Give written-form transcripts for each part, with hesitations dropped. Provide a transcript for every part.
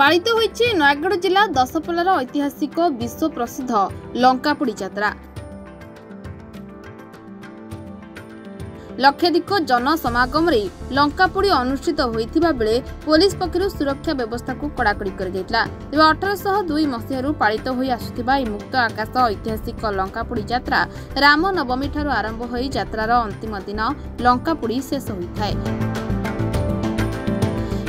पालित होइछि नयागढ़ जिला दशपल्लार ऐतिहासिक विश्व प्रसिद्ध लंकापोड़ी यात्रा। लक्षाधिक जनसमागम रे लंकापोड़ी अनुष्ठित होइथिबा बेले पुलिस पक्षरु सुरक्षा व्यवस्था को कड़ाकड़ी कर दैतला। तेबे 1802 मसिहारु पालित होई आसुथिबा ई मुक्त आकाश ऐतिहासिक लंकापोड़ी यात्रा राम नवमी ठारू आरंभ होई यात्रार अंतिम दिन लंकापोड़ी शेष होइथाय।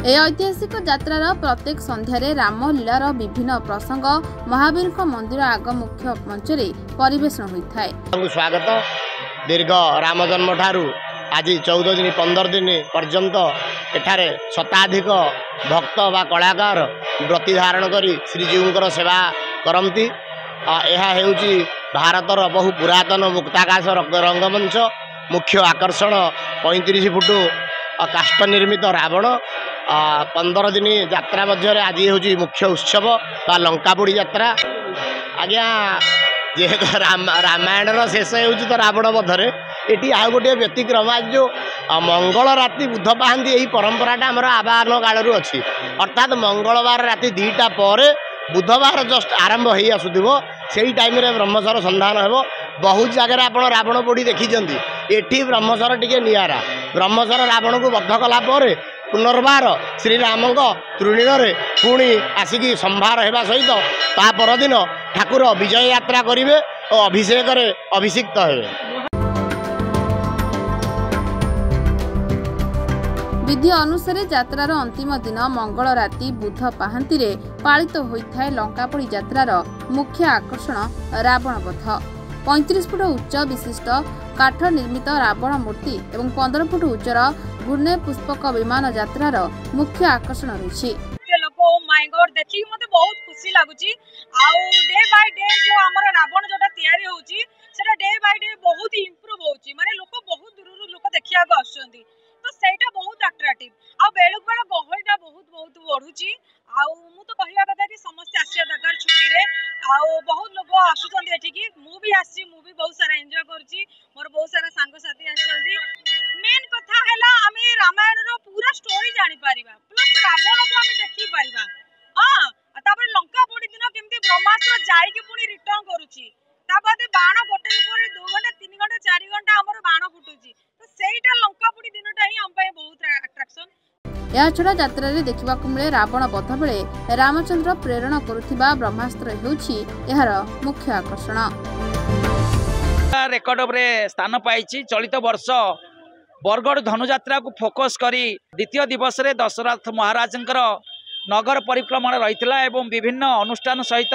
ए ऐतिहासिक यात्रार प्रत्येक संध्यारे रामलीलार विभिन्न प्रसंग महावीर मंदिर आग मुख्य मंचरे परिवेषण होइथाय। स्वागत दीर्घ राम जन्म ठारू आज 14 दिन 15 दिन पर्यंत एठारे शताधिक भक्त बा कलाकार व्रती धारण करी श्रीजीवर सेवा करती। यह हेउची भारतर बहु पुरातन मुक्ताकाश रंगमंच। मुख्य आकर्षण 35 फुट काष्ठ निर्मित रावण। 15 दिन यात्रा मध्य आज हूँ मुख्य उत्सव बा लंकापोड़ी यात्रा। आज्ञा जेहेतु रामायण शेष हो तो रावण बधरे ये आउ गोटे व्यतिक्रम आज जो मंगल राति बुध पाहांती यही परंपराटा आमर आवाहन कालू अच्छी। अर्थात मंगलवार राति 2टा पर बुधवार जस्ट आरंभ हो आसुथिबो सेही टाइम रे ब्रह्मसर संधान हेबो। बहुत जगह आप रावण पोड़ी देखिछंती। एठी ब्रह्मसर टिके नियारा। ब्रह्मसर रावण को बद्ध कला पर पुनर्बार श्रीराम तृणीन पुणी आसिकी संभार होगा सहित ता परदिन ठाकुर विजय यात्रा करेंगे और अभिषेक अभिषिक्त हेबे। विधि अनुसार यात्रार अंतिम दिन मंगल राति बुध पाहांती रे पालित होइथाय लंकापोड़ी यात्रार मुख्य आकर्षण रावण बध। 35 फुट उच्च विशिष्ट काठ निर्मित रावण मूर्ति एवं 15 फुट उच्चर घूर्णय पुष्पक विमान यात्रार मुख्य आकर्षण रही। देखिए मते बहुत खुशी लगुची। आउ डे बाय डे जो हमर रावण जोटा तयारी होउची सेटा डे बाय डे बहुत इंप्रूव होउची। माने लोक बहुत दूर लोक देखिया को आछंती तो सेटा बहुत अट्रैक्टिव। आ बेलुक बेला गहलटा बहुत बहुत बढ़ुची। आउ मु तो कहिया कथा कि समस्त आसिया दरकार छुट्टी रे। आउ बहुत लोग आसुचंती एठी कि मु भी आसी मु भी बहुत सारा एन्जॉय करची। मोर बहुत सारा संग साथी आछंती। मेन कथा हैला आमे रामायण रो पूरा स्टोरी जानि परिबा प्लस रावण को आमे देखि परिबा। हां तापर लंकापोड़ी दिन केमती ब्रह्मास्त्र जाई कि पुनी रिटर्न करूची। ताबादे बाण गोटे ऊपर 2 घंटा 3 घंटा 4 घंटा हमर बाण फुटुची। तो सेईटा लंकापोड़ी दिनटा ही हम पय बहुत अट्रैक्शन। या छड़ा यात्रा रे देखिबा को मिले रावण बध बेले रामचंद्र प्रेरण करुथिबा ब्रह्मास्त्र हेउची एहार मुख्य आकर्षण। रेकर्ड रे स्थान पाइछि। चलित वर्ष बरगढ़ धनुयात्रा को फोकस करी द्वितीय दिवस रे दशरथ महाराजंकर नगर परिक्रमण रहितला एवं विभिन्न अनुष्ठान सहित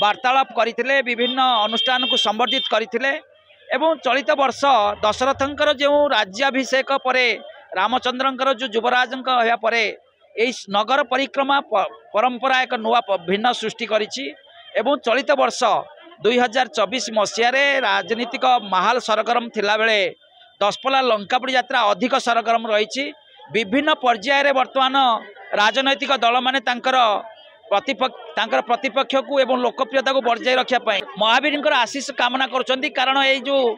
वार्तालाप करथिले। विभिन्न अनुष्ठान को संबर्धित करथिले एवं चलित वर्ष दशरथंकर जो राज्याभिषेक परे रामचंद्रंकर जो युवराजंक होया परे एई नगर परिक्रमा परंपरा एक नुआ भिन्न सृष्टि करिछि। एवं चलित वर्ष 2024 मसीह रे राजनीतिक माहौल सरगरम थिला बेले दशपल्ला लंकापोड़ी यात्रा अधिक सरगरम रही। विभिन्न पर्याय रे वर्तमान राजनैतिक दल माने तांकर प्रतिपक्ष को एवं लोकप्रियता को बजाय रखा महावीर आशीष कामना करुछंती। कारण ये जो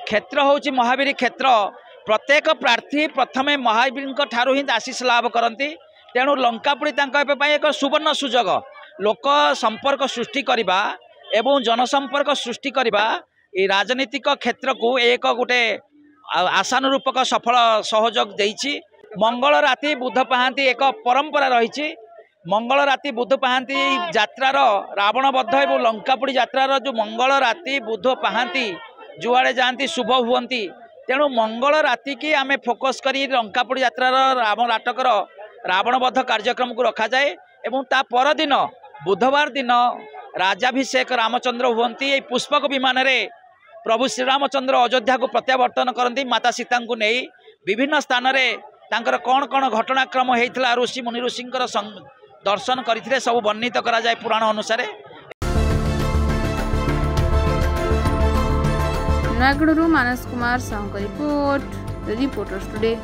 क्षेत्र होची महावीर क्षेत्र प्रत्येक प्रार्थी प्रथमे महावीर ठारू ही आशीष लाभ करती। तेणु लंकापोड़ी एक सुवर्ण सुजोग लोक संपर्क सृष्टि करबा एवं जनसंपर्क सृष्टि करबा ये राजनीतिक क्षेत्र को एक गोटे आशानुरूपक सफल सहयोग देइछि। मंगल राति बुध पाहांती एक परंपरा रही। मंगल राति बुध पाहांती यात्रार रावण बध एवं लंकापोड़ी यात्रार जो मंगल राति बुध पाहांती जुआड़े जाती शुभ हुअंती। तेणु मंगल राति की आमे फोकस करी लंकापोड़ी यात्रार रावण नाटकर रावण बध कार्यक्रम को रखा जाए एवं ता परदिन बुधवार दिन राजाभिषेक रामचंद्र हुअंती। ए पुष्पक विमान रे प्रभु श्रीरामचंद्र अयोध्या को प्रत्यावर्तन करती। माता सीता को नहीं विभिन्न स्थान रे तांकर कौन कौन घटनाक्रम होता ऋषि मुनि ऋषिंकर दर्शन करथिले सब वर्णित करा जाए पुराण अनुसार। नयागढ़ मानस कुमार साहू का रिपोर्टर्स टुडे।